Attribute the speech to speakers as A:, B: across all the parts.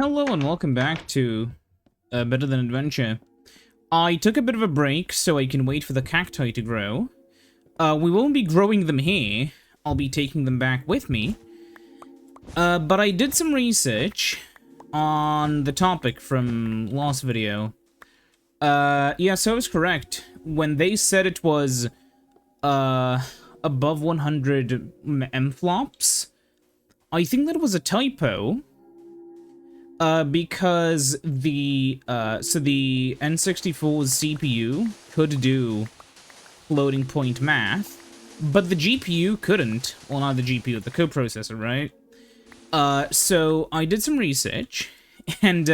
A: Hello and welcome back to Better Than Adventure. I took a bit of a break so I can wait for the cacti to grow. We won't be growing them here. I'll be taking them back with me. But I did some research on the topic from last video. Yeah, so I was correct. When they said it was above 100 mflops, I think that was a typo. Because the N64's CPU could do floating point math, but the GPU couldn't. Well, not the GPU, the coprocessor, right? So I did some research, and,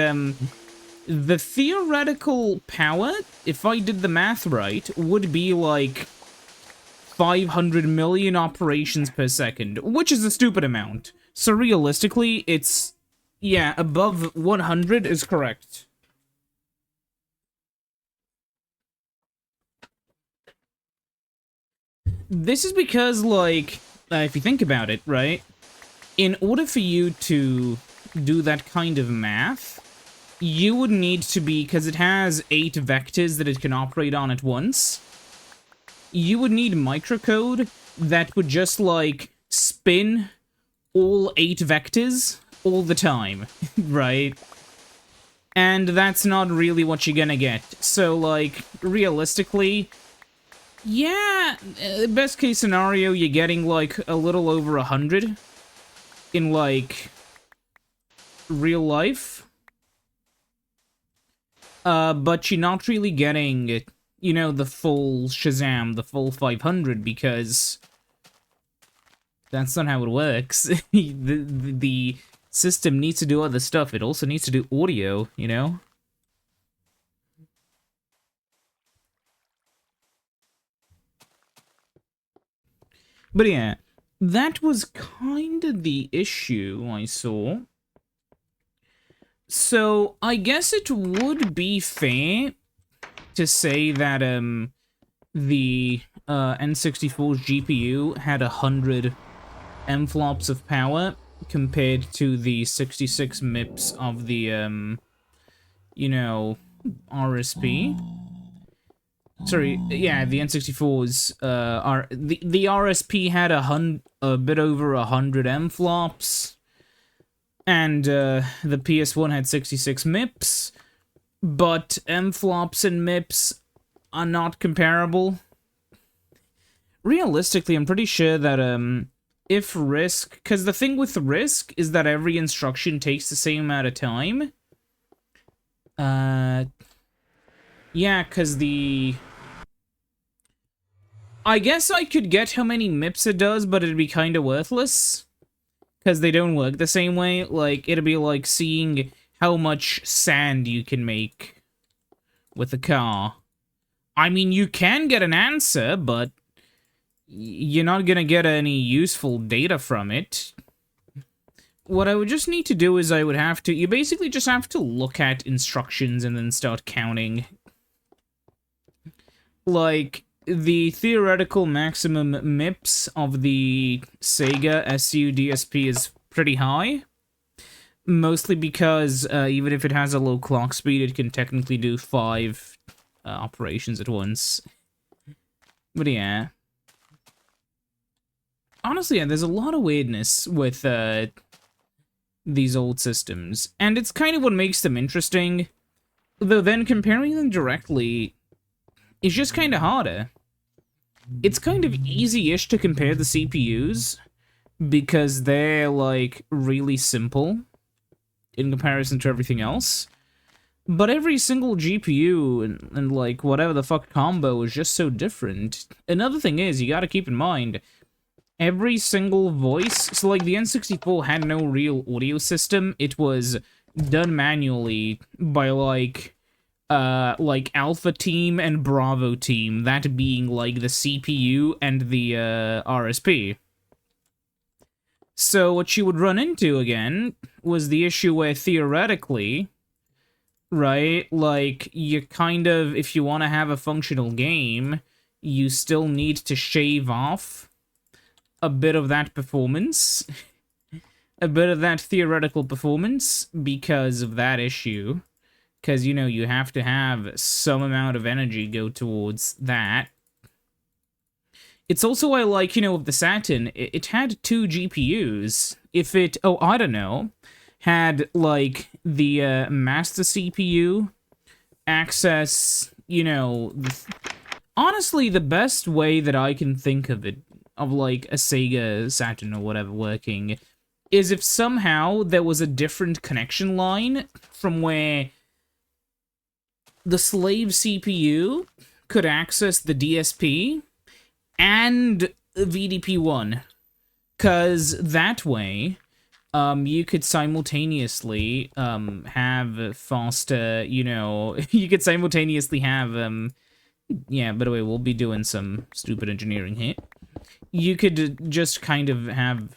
A: the theoretical power, if I did the math right, would be like 500 million operations per second, which is a stupid amount. So realistically, it's... yeah, above 100 is correct. This is because, like, if you think about it, right? In order for you to do that kind of math, you would need to be, because it has 8 vectors that it can operate on at once, you would need microcode that would just, like, spin all 8 vectors all the time, right? And that's not really what you're gonna get. So, like, realistically, yeah, best case scenario, you're getting, like, a little over 100 in, like, real life. But you're not really getting, you know, the full Shazam, the full 500, because that's not how it works. the system needs to do other stuff. It also needs to do audio, you know? But yeah, that was kind of the issue I saw. So, I guess it would be fair to say that, the, N64's GPU had 100 mflops of power, compared to the 66 MIPS of the, you know, RSP. Sorry, yeah, the N64's, the RSP had a bit over 100 mflops, and, the PS1 had 66 MIPS, but mflops and MIPS are not comparable. Realistically, I'm pretty sure that, if RISC... because the thing with RISC is that every instruction takes the same amount of time. Yeah, because the... I guess I could get how many MIPS it does, but it'd be kind of worthless. Because they don't work the same way. Like, it'd be like seeing how much sand you can make with a car. I mean, you can get an answer, but you're not gonna get any useful data from it. What I would just need to do is I would have to... you basically just have to look at instructions and then start counting. Like, the theoretical maximum MIPS of the Sega SU DSP is pretty high. Mostly because, even if it has a low clock speed, it can technically do 5 operations at once. But yeah. Honestly, yeah, there's a lot of weirdness with these old systems, and it's kind of what makes them interesting, though then comparing them directly is just kind of harder. It's kind of easy-ish to compare the CPUs, because they're, like, really simple in comparison to everything else, but every single GPU and like, whatever the fuck combo is just so different. Another thing is, you gotta keep in mind, every single voice... so, like, the N64 had no real audio system. It was done manually by, like, Alpha Team and Bravo Team, that being, like, the CPU and the, RSP. So what you would run into, again, was the issue where, theoretically, right, like, you kind of... if you want to have a functional game, you still need to shave off a bit of that performance. a bit of that theoretical performance because of that issue. Because, you know, you have to have some amount of energy go towards that. It's also why, like, you know, with the Saturn, it had 2 GPUs. If it, oh, I don't know, had, like, the master CPU access, you know, honestly, the best way that I can think of it, of, like, a Sega Saturn or whatever working, is if somehow there was a different connection line from where the slave CPU could access the DSP and VDP1, because that way, you could simultaneously, have faster, you know, you could simultaneously have, yeah, by the way, we'll be doing some stupid engineering here. You could just kind of have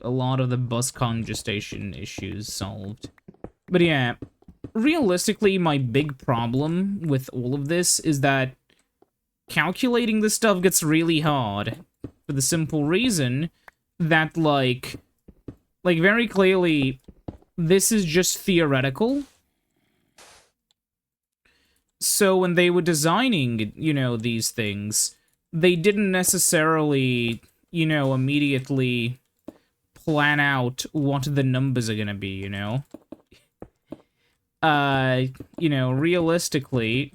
A: a lot of the bus congestion issues solved. But yeah, realistically, my big problem with all of this is that calculating this stuff gets really hard for the simple reason that, like very clearly, this is just theoretical. So when they were designing, you know, these things, they didn't necessarily, you know, immediately plan out what the numbers are gonna be, you know? You know, realistically...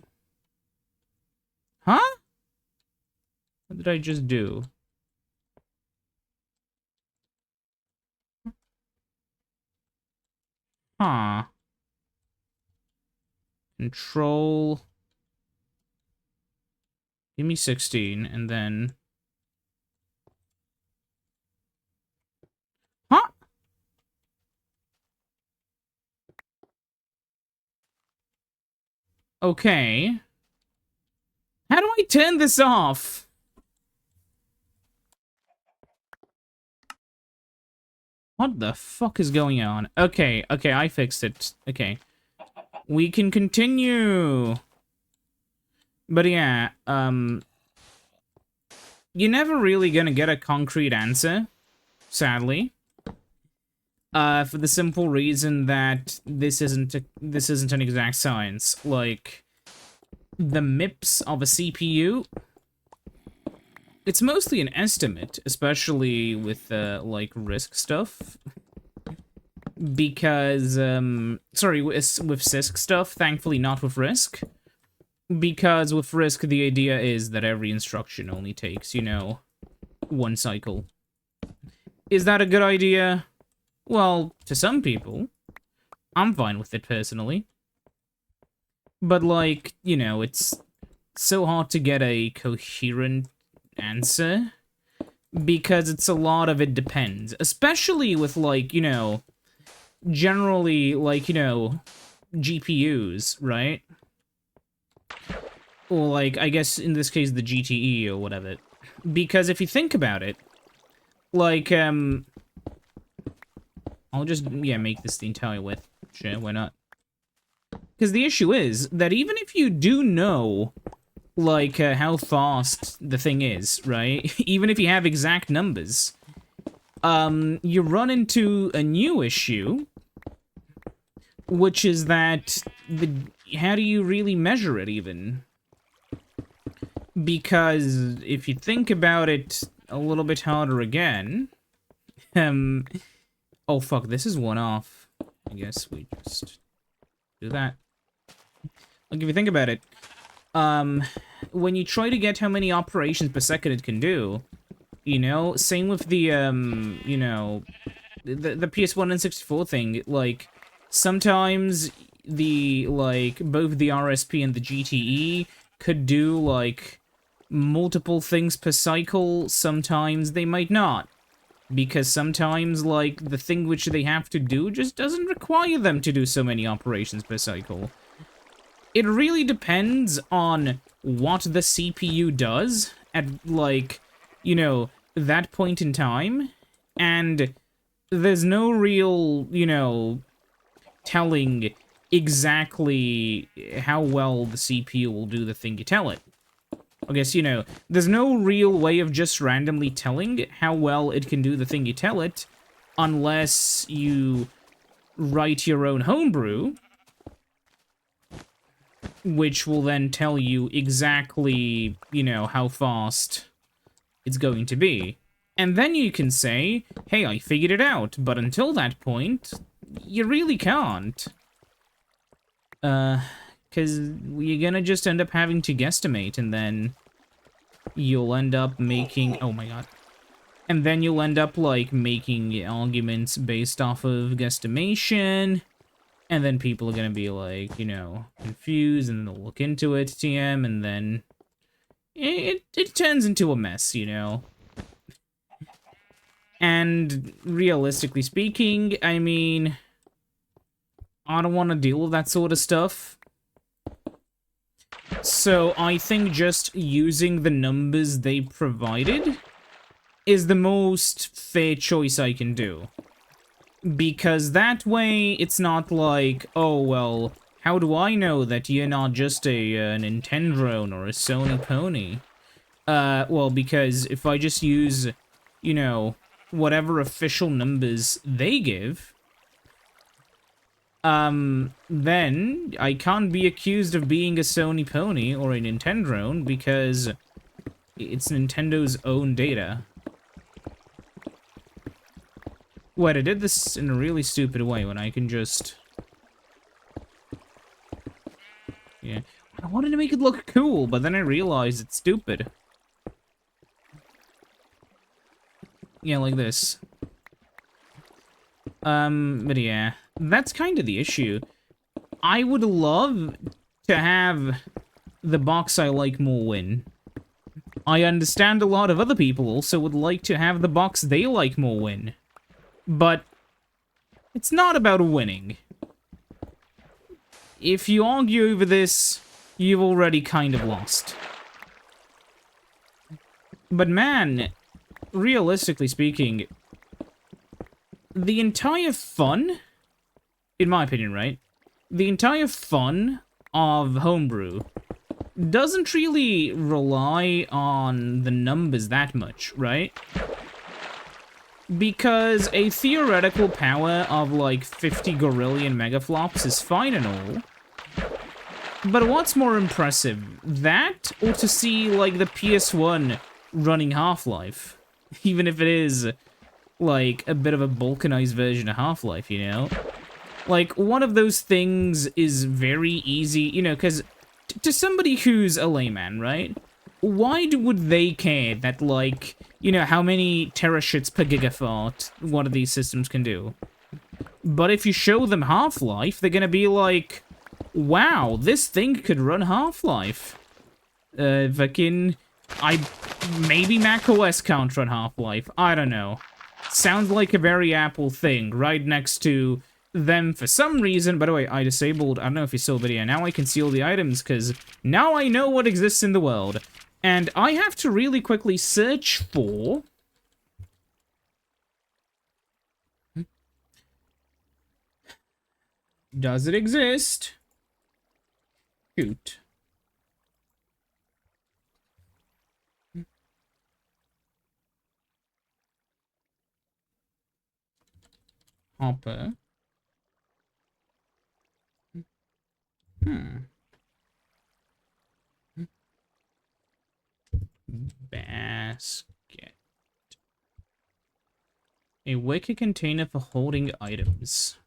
A: Huh? What did I just do? Huh. Control... Give me 16, and then... Huh? Okay. How do I turn this off? What the fuck is going on? Okay, okay, I fixed it. Okay. We can continue. But yeah, you're never really gonna get a concrete answer, sadly. For the simple reason that this isn't an exact science. Like, the MIPS of a CPU, it's mostly an estimate, especially with, like, RISC stuff. Because, sorry, with CISC stuff, thankfully not with RISC. Because with RISC, the idea is that every instruction only takes, you know, 1 cycle. Is that a good idea? Well, to some people. I'm fine with it, personally. But, like, you know, it's so hard to get a coherent answer, because it's a lot of it depends. Especially with, like, you know, generally, like, you know, GPUs, right? Or, like, I guess in this case, the GTE or whatever. Because if you think about it, like, I'll just, yeah, make this the entire width. Sure, why not? Because the issue is that even if you do know, like, how fast the thing is, right? Even if you have exact numbers, you run into a new issue, which is that how do you really measure it, even? Because if you think about it a little bit harder again, oh fuck, this is one off. I guess we just do that. Like, if you think about it, when you try to get how many operations per second it can do, you know, same with the, you know, the PS1 and 64 thing, like, sometimes the, like, both the RSP and the GTE could do, like, multiple things per cycle, sometimes they might not. Because sometimes, like, the thing which they have to do just doesn't require them to do so many operations per cycle. It really depends on what the CPU does at, like, you know, that point in time, and there's no real, you know, telling exactly how well the CPU will do the thing you tell it. I guess, you know, there's no real way of just randomly telling how well it can do the thing you tell it, unless you write your own homebrew, which will then tell you exactly, you know, how fast it's going to be. And then you can say, hey, I figured it out, but until that point, you really can't. Because you're gonna just end up having to guesstimate, and then you'll end up making... Oh my god. And then you'll end up, like, making arguments based off of guesstimation, and then people are gonna be, like, you know, confused, and they'll look into it, TM, and then it turns into a mess, you know? And realistically speaking, I mean, I don't want to deal with that sort of stuff. So I think just using the numbers they provided is the most fair choice I can do. Because that way, it's not like, oh, well, how do I know that you're not just a Nintendo or a Sony pony? Well, because if I just use, you know, whatever official numbers they give, then I can't be accused of being a Sony pony or a Nintendo because it's Nintendo's own data. Wait, I did this in a really stupid way when I can just... Yeah. I wanted to make it look cool, but then I realized it's stupid. Yeah, like this. But yeah, that's kind of the issue. I would love to have the box I like more win. I understand a lot of other people also would like to have the box they like more win. But it's not about winning. If you argue over this, you've already kind of lost. But man, realistically speaking, the entire fun, in my opinion, right? The entire fun of homebrew doesn't really rely on the numbers that much, right? Because a theoretical power of like 50 gorillion megaflops is fine and all. But what's more impressive, that or to see like the PS1 running Half-Life? Even if it is like a bit of a balkanized version of Half-Life, you know? Like, one of those things is very easy, you know, because to somebody who's a layman, right? Why would they care that, like, you know, how many terashits per gigafart one of these systems can do? But if you show them Half-Life, they're gonna be like, wow, this thing could run Half-Life. Maybe macOS can't run Half-Life. I don't know. Sounds like a very Apple thing, right next to them for some reason. By the way, I disabled, I don't know if you saw the video, now I can see all the items, because now I know what exists in the world. And I have to really quickly search for... Does it exist? Shoot. Hopper. Basket. A wicker container for holding items.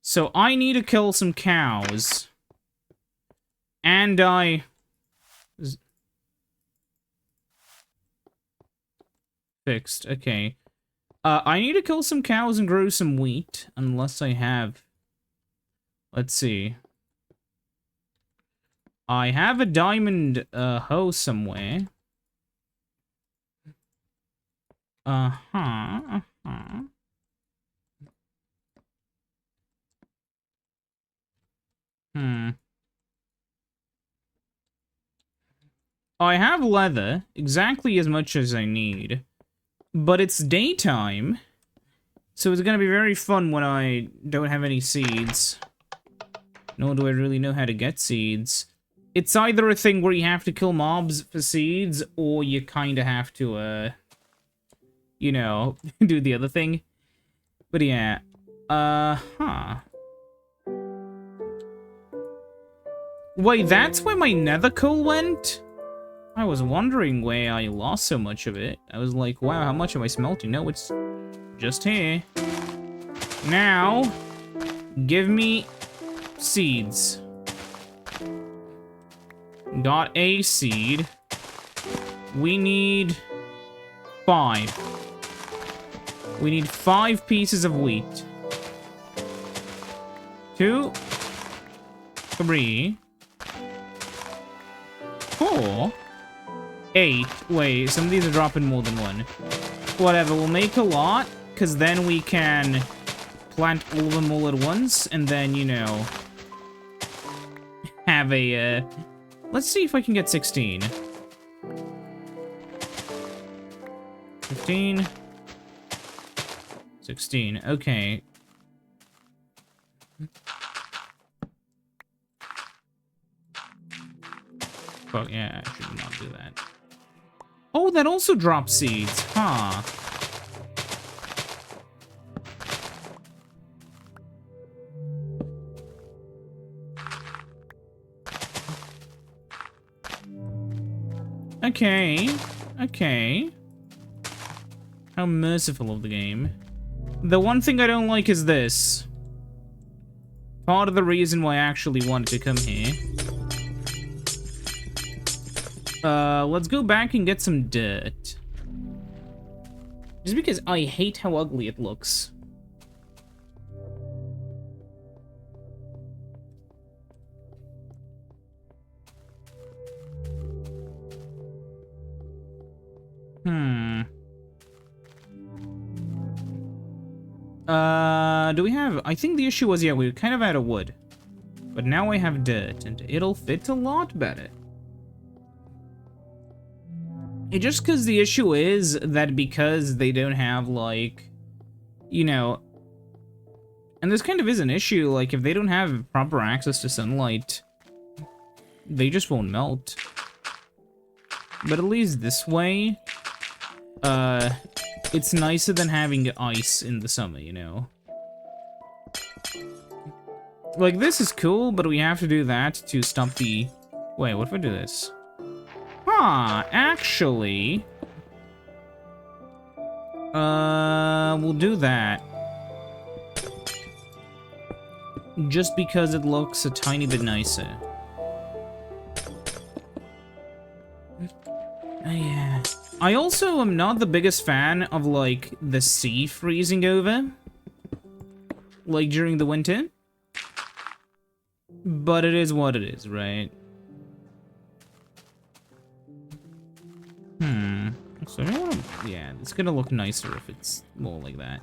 A: So I need to kill some cows. And fixed, okay. I need to kill some cows and grow some wheat, unless I have... Let's see. I have a diamond hoe somewhere. I have leather, exactly as much as I need. But it's daytime, so it's gonna be very fun when I don't have any seeds. Nor do I really know how to get seeds. It's either a thing where you have to kill mobs for seeds, or you kinda have to, you know, do the other thing. But yeah, Wait, that's where my nether coal went? I was wondering where I lost so much of it. I was like, wow, how much am I smelting? No, it's just here. Now, give me seeds. Got a seed. We need 5. We need 5 pieces of wheat. 2, 3, 4, 8. Wait, some of these are dropping more than one. Whatever, we'll make a lot, because then we can plant all of them all at once, and then, you know, have a, let's see if I can get 16. 15. 16, okay. Fuck, yeah, I should not do that. Oh, that also drops seeds, huh? Okay, okay. How merciful of the game. The one thing I don't like is this. Part of the reason why I actually wanted to come here. Let's go back and get some dirt. Just because I hate how ugly it looks. Do we have... I think the issue was, yeah, we were kind of out of wood. But now I have dirt, and it'll fit a lot better. Just because the issue is that because they don't have, like, you know... And this kind of is an issue, like, if they don't have proper access to sunlight, they just won't melt. But at least this way, it's nicer than having ice in the summer, you know? Like, this is cool, but we have to do that to stop the... Wait, what if I do this? Huh, actually... we'll do that. Just because it looks a tiny bit nicer. Yeah. I also am not the biggest fan of, like, the sea freezing over. Like, during the winter. But it is what it is, right? So I don't wanna, yeah, it's gonna look nicer if it's more like that.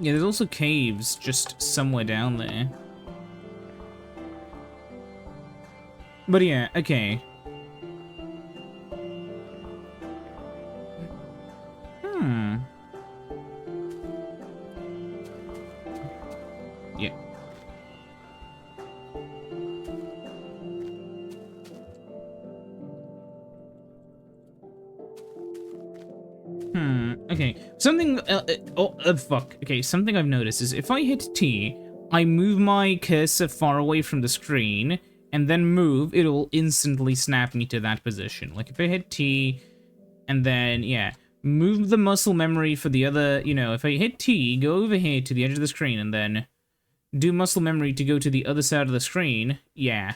A: Yeah, there's also caves just somewhere down there. But yeah, okay. Yeah. Okay. Something, fuck. Okay, something I've noticed is if I hit T, I move my cursor far away from the screen, and then move, it'll instantly snap me to that position. Like, if I hit T, and then, yeah, move the muscle memory for the other, you know, if I hit T, go over here to the edge of the screen, and then do muscle memory to go to the other side of the screen, yeah.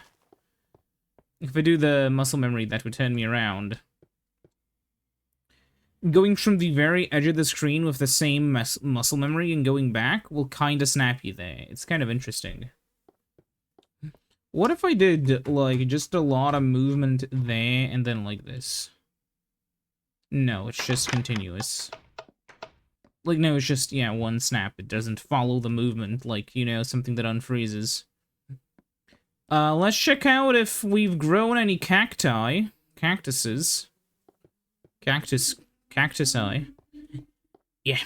A: If I do the muscle memory, that would turn me around. Going from the very edge of the screen with the same muscle memory and going back will kind of snap you there. It's kind of interesting. What if I did, like, just a lot of movement there and then like this? No, it's just continuous. Like, no, it's just, yeah, one snap. It doesn't follow the movement, like, you know, something that unfreezes. Let's check out if we've grown any cacti. Cactuses. Cactusi. Yeah.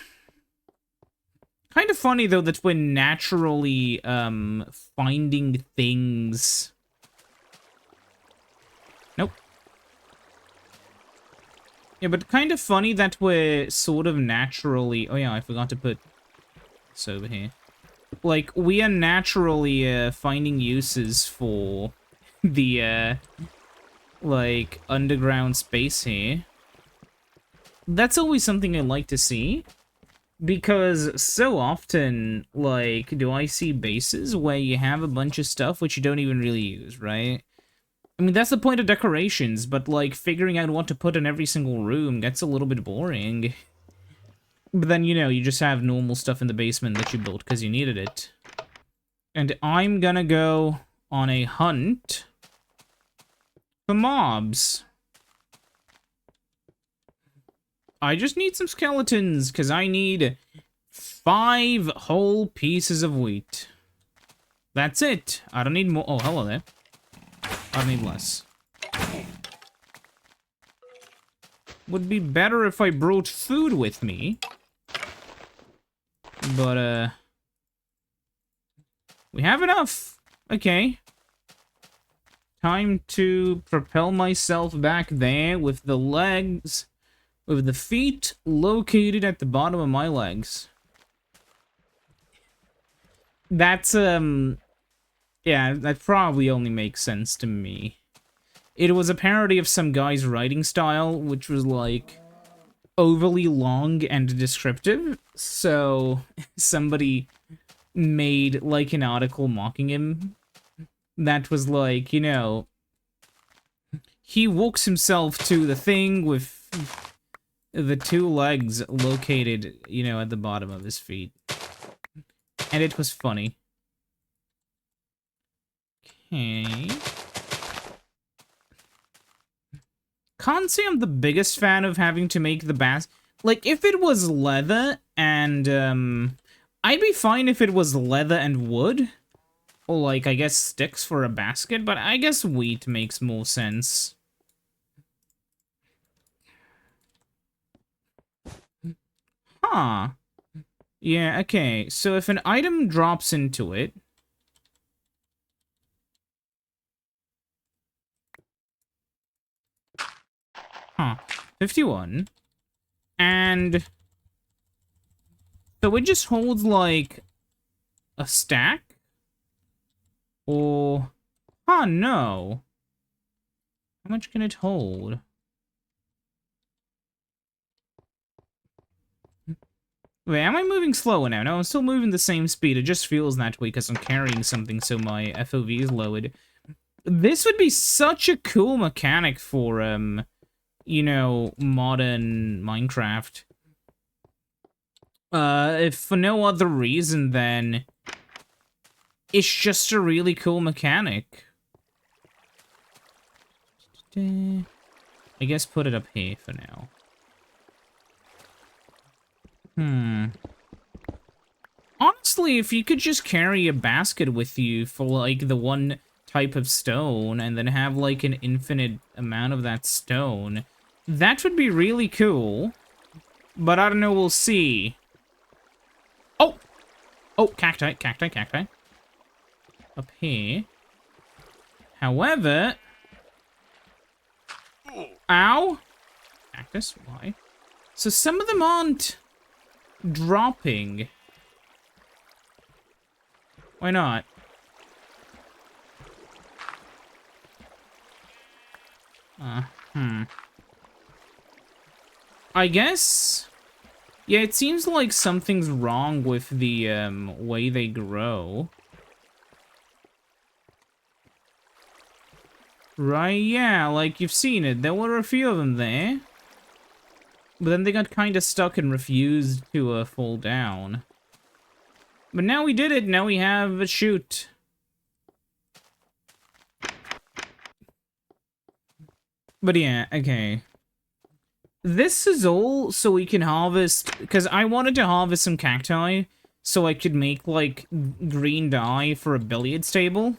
A: Kind of funny, though, that we're naturally, finding things. Nope. Yeah, but kind of funny that we're sort of naturally... Oh yeah, I forgot to put this over here. Like, we are naturally finding uses for the, like, underground space here. That's always something I like to see. Because so often, like, do I see bases where you have a bunch of stuff which you don't even really use, right? I mean, that's the point of decorations, but, like, figuring out what to put in every single room gets a little bit boring. But then, you know, you just have normal stuff in the basement that you built because you needed it. And I'm gonna go on a hunt for mobs. I just need some skeletons, because I need 5 whole pieces of wheat. That's it. I don't need more. Oh, hello there. I need less. Would be better if I brought food with me. But, we have enough. Okay. Time to propel myself back there with the legs, with the feet located at the bottom of my legs. That's, yeah, that probably only makes sense to me. It was a parody of some guy's writing style, which was, like, overly long and descriptive, so somebody made, like, an article mocking him that was like, you know, he walks himself to the thing with the 2 legs located, you know, at the bottom of his feet. And it was funny. Okay. Can't say I'm the biggest fan of having to make the basket. Like, if it was leather and, I'd be fine if it was leather and wood. Or, like, I guess sticks for a basket, but I guess wheat makes more sense. Huh. Yeah, okay. So if an item drops into it... Huh. 51. And... So it just holds, like, a stack? Or... Huh, no. How much can it hold? Wait, am I moving slower now? No, I'm still moving the same speed. It just feels that way because I'm carrying something, so my FOV is lowered. This would be such a cool mechanic for, you know, modern Minecraft. If for no other reason than... It's just a really cool mechanic. I guess put it up here for now. Honestly, if you could just carry a basket with you for, like, the one type of stone, and then have, like, an infinite amount of that stone, that would be really cool. But I don't know, we'll see. Oh! Oh, cacti, cacti, cacti. Up here. However... Ow! Cactus, why? So some of them aren't... dropping. Why not? I guess... Yeah, it seems like something's wrong with the, way they grow. Right, yeah, like, you've seen it. There were a few of them there. But then they got kind of stuck and refused to, fall down. But now we did it, now we have a shoot. But yeah, okay. This is all so we can harvest, because I wanted to harvest some cacti so I could make, like, green dye for a billiards table.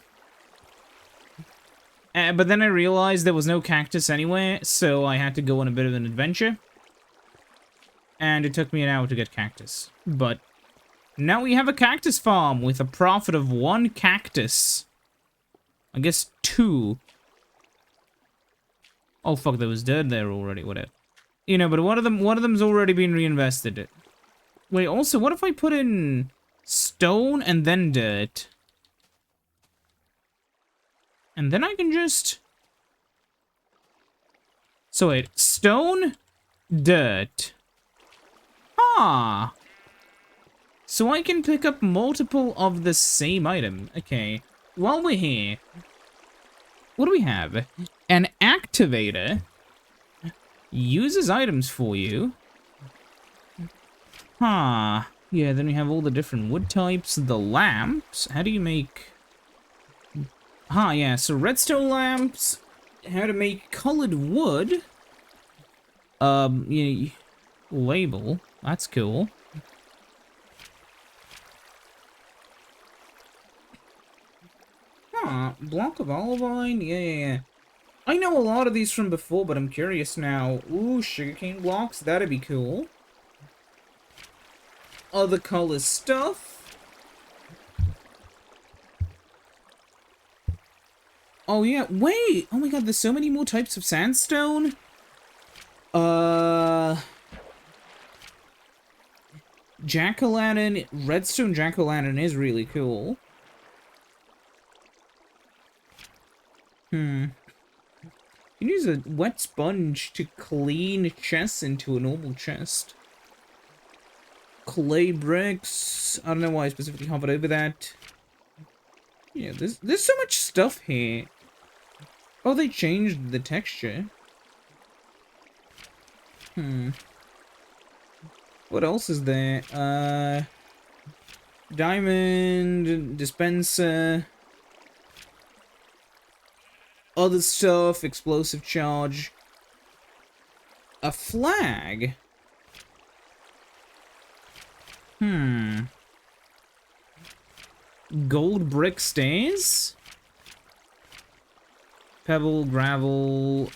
A: But then I realized there was no cactus anywhere, so I had to go on a bit of an adventure. And it took me an hour to get cactus. But now we have a cactus farm with a profit of 1 cactus. I guess 2. Oh fuck, there was dirt there already, whatever. You know, but one of them's already been reinvested. Wait, also, what if I put in stone and then dirt? And then I can just... So wait, stone, dirt. Ah. So I can pick up multiple of the same item. Okay. While we're here, what do we have? An activator uses items for you. Huh. Yeah, then we have all the different wood types. The lamps. How do you make... Huh, yeah, so redstone lamps. How to make colored wood. Yeah, label. That's cool. Huh, block of olivine? Yeah. I know a lot of these from before, but I'm curious now. Ooh, sugarcane blocks? That'd be cool. Other color stuff. Oh, yeah. Wait! Oh my god, there's so many more types of sandstone. Jack-o'-lantern. Redstone jack-o'-lantern is really cool. You can use a wet sponge to clean chests into a normal chest. Clay bricks. I don't know why I specifically hovered over that. Yeah, there's so much stuff here. Oh, they changed the texture. What else is there? Diamond dispenser. Other stuff, explosive charge. A flag. Gold brick stairs? Pebble, gravel,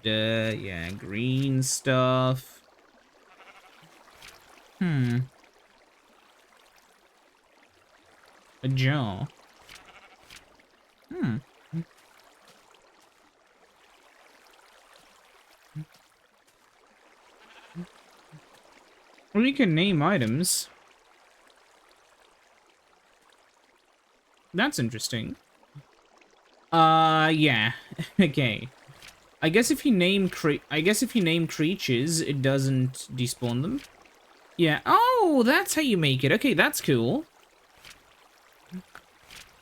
A: yeah, green stuff. A jar. We can name items. That's interesting. Yeah. Okay. I guess if you name creatures, it doesn't despawn them. Yeah. Oh, that's how you make it. Okay, that's cool.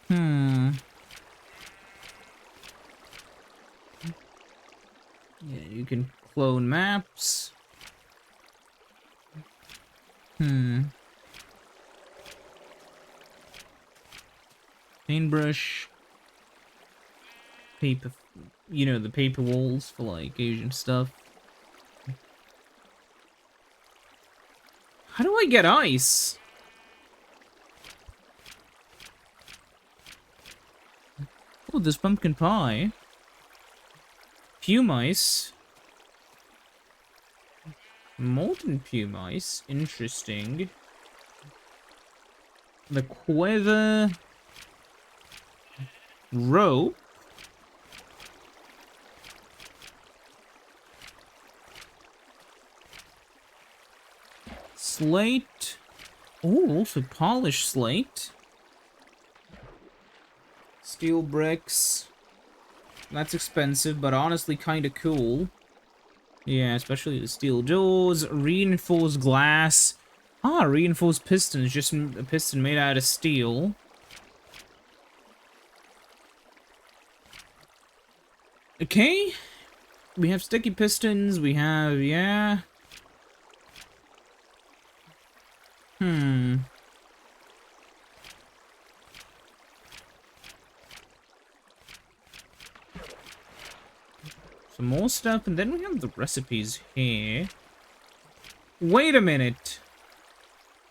A: Yeah, you can clone maps. Paintbrush. Paper, you know, the paper walls for, like, Asian stuff. How do I get ice? Oh, there's pumpkin pie. Pumice. Molten pumice. Interesting. The quiver. Rope. Slate. Oh, also polished slate. Steel bricks. That's expensive, but honestly kind of cool. Yeah, especially the steel doors. Reinforced glass. Ah, reinforced pistons. Just a piston made out of steel. Okay. We have sticky pistons. We have, yeah. Some more stuff, and then we have the recipes here. Wait a minute.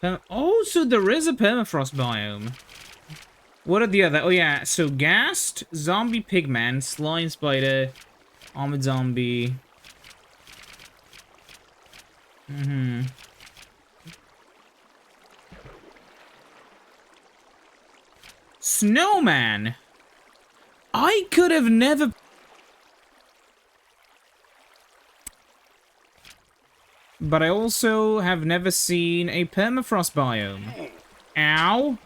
A: Oh, so there is a permafrost biome. What are the other? Oh, yeah. So, Ghast, Zombie Pigman, Slime Spider, Armored Zombie. Snowman! I could have never... But I also have never seen a permafrost biome. Ow!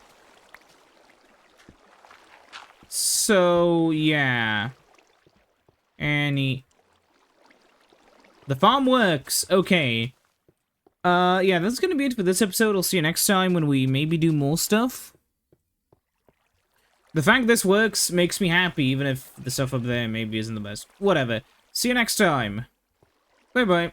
A: So, yeah. The farm works. Okay. Yeah, that's gonna be it for this episode. I'll see you next time when we maybe do more stuff. The fact this works makes me happy, even if the stuff up there maybe isn't the best. Whatever. See you next time. Bye-bye.